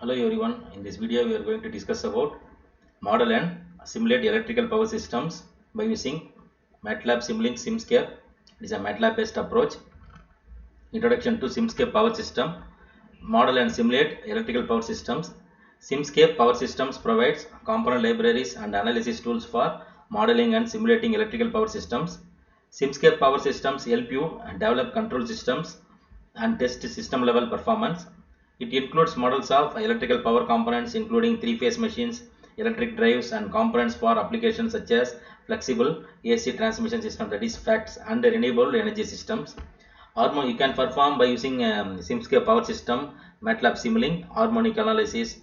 Hello everyone, in this video we are going to discuss about model and simulate electrical power systems by using MATLAB Simulink Simscape. It is a MATLAB based approach. Introduction to Simscape power system, model and simulate electrical power systems. Simscape power systems provides component libraries and analysis tools for modeling and simulating electrical power systems. Simscape power systems help you develop control systems and test system level performance. It includes models of electrical power components including three-phase machines, electric drives and components for applications such as flexible AC transmission system, that is FACTS, and renewable energy systems. You can perform by using Simscape power system, MATLAB Simulink, harmonic analysis,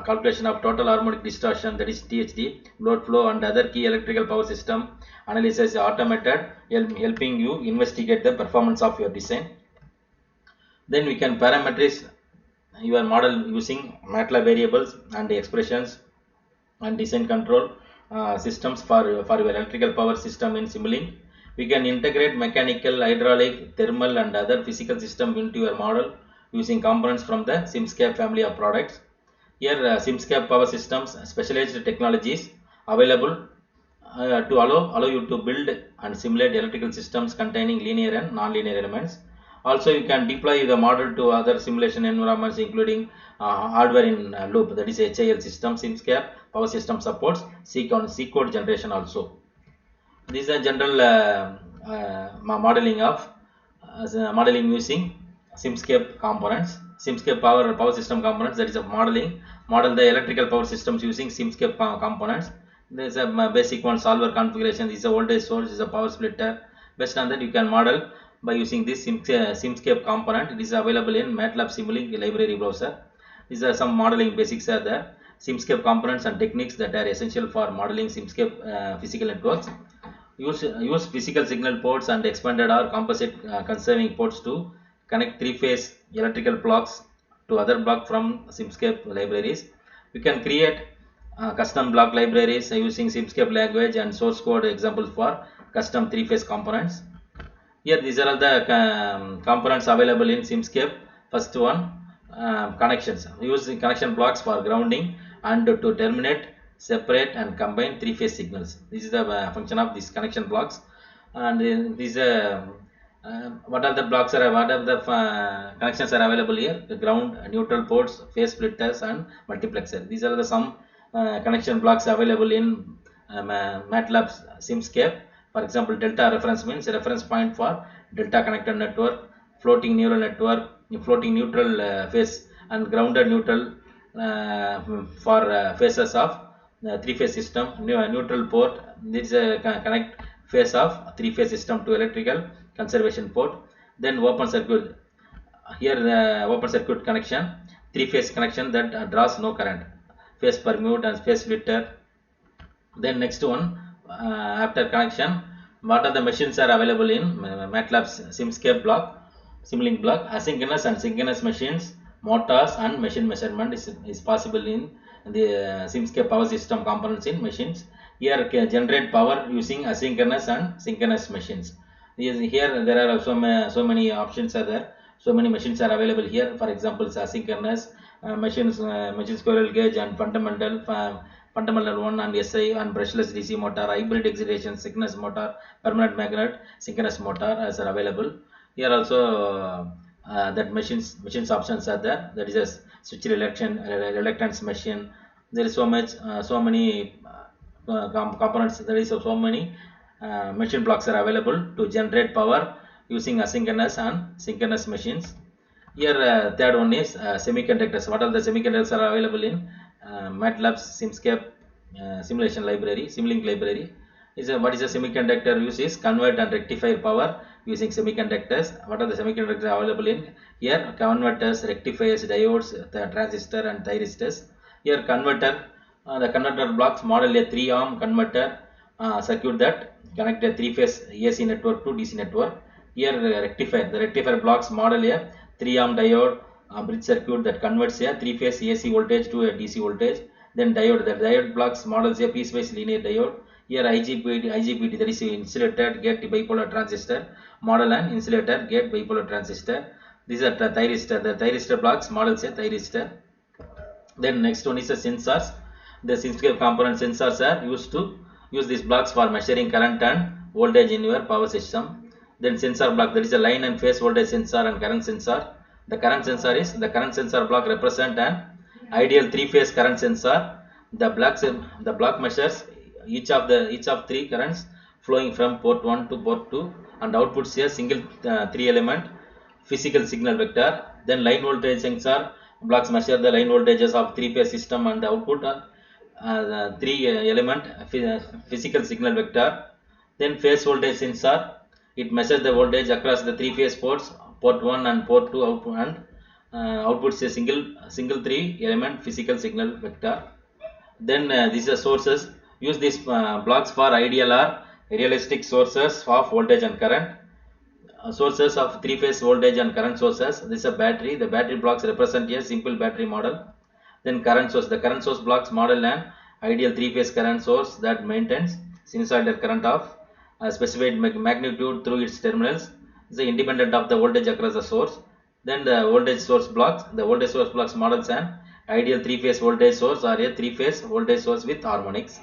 calculation of total harmonic distortion, that is THD, load flow and other key electrical power system analysis automated, helping you investigate the performance of your design. Then we can parameterize your model using MATLAB variables and expressions and design control systems for your electrical power system in Simulink. We can integrate mechanical, hydraulic, thermal and other physical system into your model using components from the Simscape family of products. Here Simscape power systems specialized technologies available to allow you to build and simulate electrical systems containing linear and non-linear elements. Also, you can deploy the model to other simulation environments, including hardware in loop, that is HIL system. Simscape power system supports C code generation also. This is a general modeling of modeling using Simscape components. Simscape power system components, that is a model the electrical power systems using Simscape components. There is a basic one, solver configuration. This is a voltage source, this is a power splitter. Based on that, you can model by using this Simscape component. It is available in MATLAB Simulink library browser. These are some modeling basics are there. Simscape components and techniques that are essential for modeling Simscape physical networks. Use physical signal ports and expanded or composite conserving ports to connect three-phase electrical blocks to other block from Simscape libraries. You can create custom block libraries using Simscape language and source code examples for custom three-phase components. Here these are all the components available in Simscape. First one, connections. Use the connection blocks for grounding and to terminate, separate and combine three-phase signals. This is the function of these connection blocks. And these what are the blocks are what are the connections are available here? The ground, neutral ports, phase splitters and multiplexer. These are the some connection blocks available in MATLAB Simscape. For example, delta reference means a reference point for delta connected network, floating neural network, floating neutral phase and grounded neutral for phases of three-phase system, neutral port. This is a connect phase of three-phase system to electrical conservation port. Then open circuit. Here the open circuit connection, three-phase connection that draws no current, phase permute and phase splitter. Then next one, after connection, what are the machines are available in MATLAB Simscape block, Simulink block? Asynchronous and synchronous machines, motors and machine measurement is possible in the Simscape power system components in machines. Here can generate power using asynchronous and synchronous machines. Here there are so many options are there. So many machines are available here. For example, asynchronous machine squirrel gauge and fundamental one and SI and brushless DC motor, hybrid excitation, synchronous motor, permanent magnet, synchronous motor as are available. Here also that machines options are there. That is a switch reluctance machine. There is so many components. There is so many machine blocks are available to generate power using asynchronous and synchronous machines. Here third one is semiconductors. What are the semiconductors are available in MATLAB Simscape simulation library, Simulink library? What is a semiconductor? Use is convert and rectifier power using semiconductors. What are the semiconductors available in here? Converters, rectifiers, diodes, the transistor and thyristors. Here converter, the converter blocks model a 3-arm converter circuit that connect a three-phase AC network to DC network. Here rectifier, the rectifier blocks model a 3-arm diode bridge circuit that converts a three-phase AC voltage to a DC voltage. Then diode, the diode blocks models a piecewise linear diode. Here IGBT, that is insulated gate bipolar transistor model and insulator gate bipolar transistor. These are the thyristor. The thyristor blocks models a thyristor. Then next one is the sensors. The SimScape component sensors are used to use these blocks for measuring current and voltage in your power system. Then sensor block, that is a line and phase voltage sensor and current sensor. The current sensor block represent an ideal three-phase current sensor. The block measures each of three currents flowing from port 1 to port 2 and outputs a single three element physical signal vector. Then line voltage sensor blocks measure the line voltages of three-phase system and the output three element physical signal vector. Then phase voltage sensor, it measures the voltage across the three phase ports, port 1 and port 2 output, and outputs a single three element physical signal vector. Then these are sources. Use these blocks for ideal or realistic sources of voltage and current. Sources of three phase voltage and current sources. This is a battery. The battery blocks represent a simple battery model. Then current source. The current source blocks model an ideal three phase current source that maintains sinusoidal current of specified magnitude through its terminals. Is independent of the voltage across the source. Then the voltage source blocks. The voltage source blocks models an ideal three phase voltage source or a three phase voltage source with harmonics.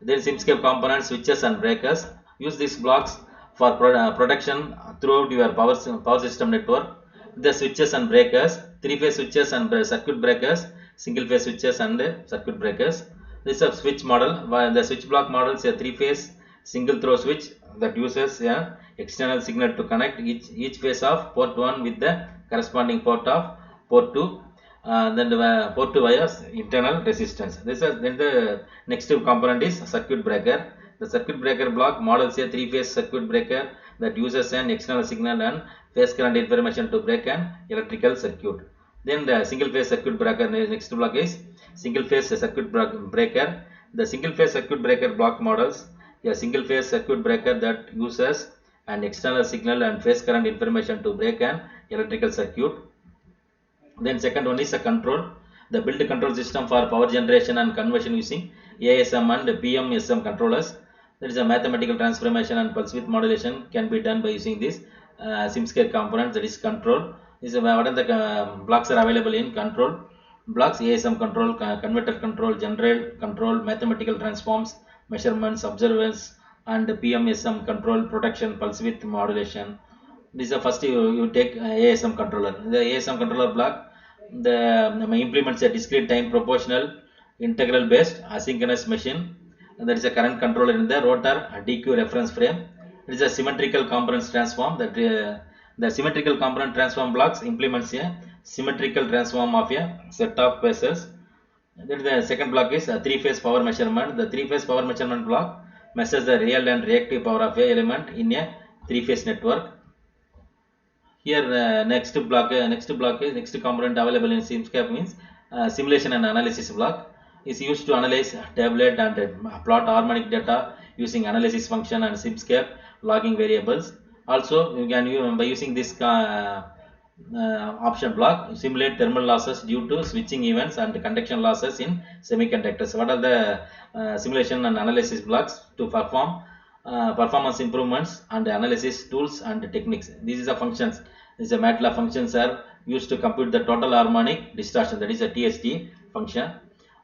Then SimScape components, switches and breakers. Use these blocks for protection throughout your power system network. The switches and breakers, three phase switches and circuit breakers, single phase switches and circuit breakers. This is a switch model. While the switch block model is a three phase single throw switch that uses an external signal to connect each phase of port 1 with the corresponding port of port 2. Then the port 2 wires internal resistance. Then the next component is circuit breaker. The circuit breaker block models a three phase circuit breaker that uses an external signal and phase current information to break an electrical circuit. Then the single phase circuit breaker, next block is single phase circuit breaker. The single phase circuit breaker block models a single phase circuit breaker that uses an external signal and phase current information to break an electrical circuit. Then second one is a control. The build control system for power generation and conversion using ASM and PMSM controllers. There is a mathematical transformation and pulse width modulation can be done by using this SimScape component, that is control. This is what are the blocks are available in control blocks: ASM control, converter control, general control, mathematical transforms, measurements, observance, and PMSM control, protection, pulse width modulation. This is the first you take ASM controller. The ASM controller block implements a discrete time proportional integral based asynchronous machine. And there is a current controller in the rotor DQ reference frame. It is a symmetrical components transform. That the symmetrical component transform blocks implements a symmetrical transform of a set of phases. Then the second block is a three phase power measurement. The three phase power measurement block measures the real and reactive power of a element in a three phase network. Here next component available in SimScape means simulation and analysis block is used to analyze, tabulate and plot harmonic data using analysis function and SimScape logging variables. Also you can by using this option block simulate thermal losses due to switching events and conduction losses in semiconductors. What are the simulation and analysis blocks to perform performance improvements and analysis tools and techniques? These are functions. These are MATLAB functions are used to compute the total harmonic distortion, that is a TSD function.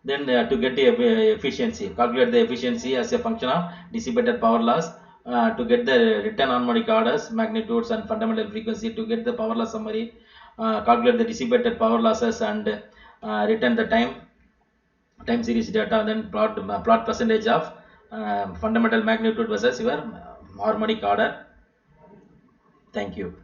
Then to get the efficiency, calculate the efficiency as a function of dissipated power loss. To get the return harmonic orders, magnitudes and fundamental frequency. To get the power loss summary, calculate the dissipated power losses and return the time series data. Then plot percentage of fundamental magnitude versus your harmonic order. Thank you.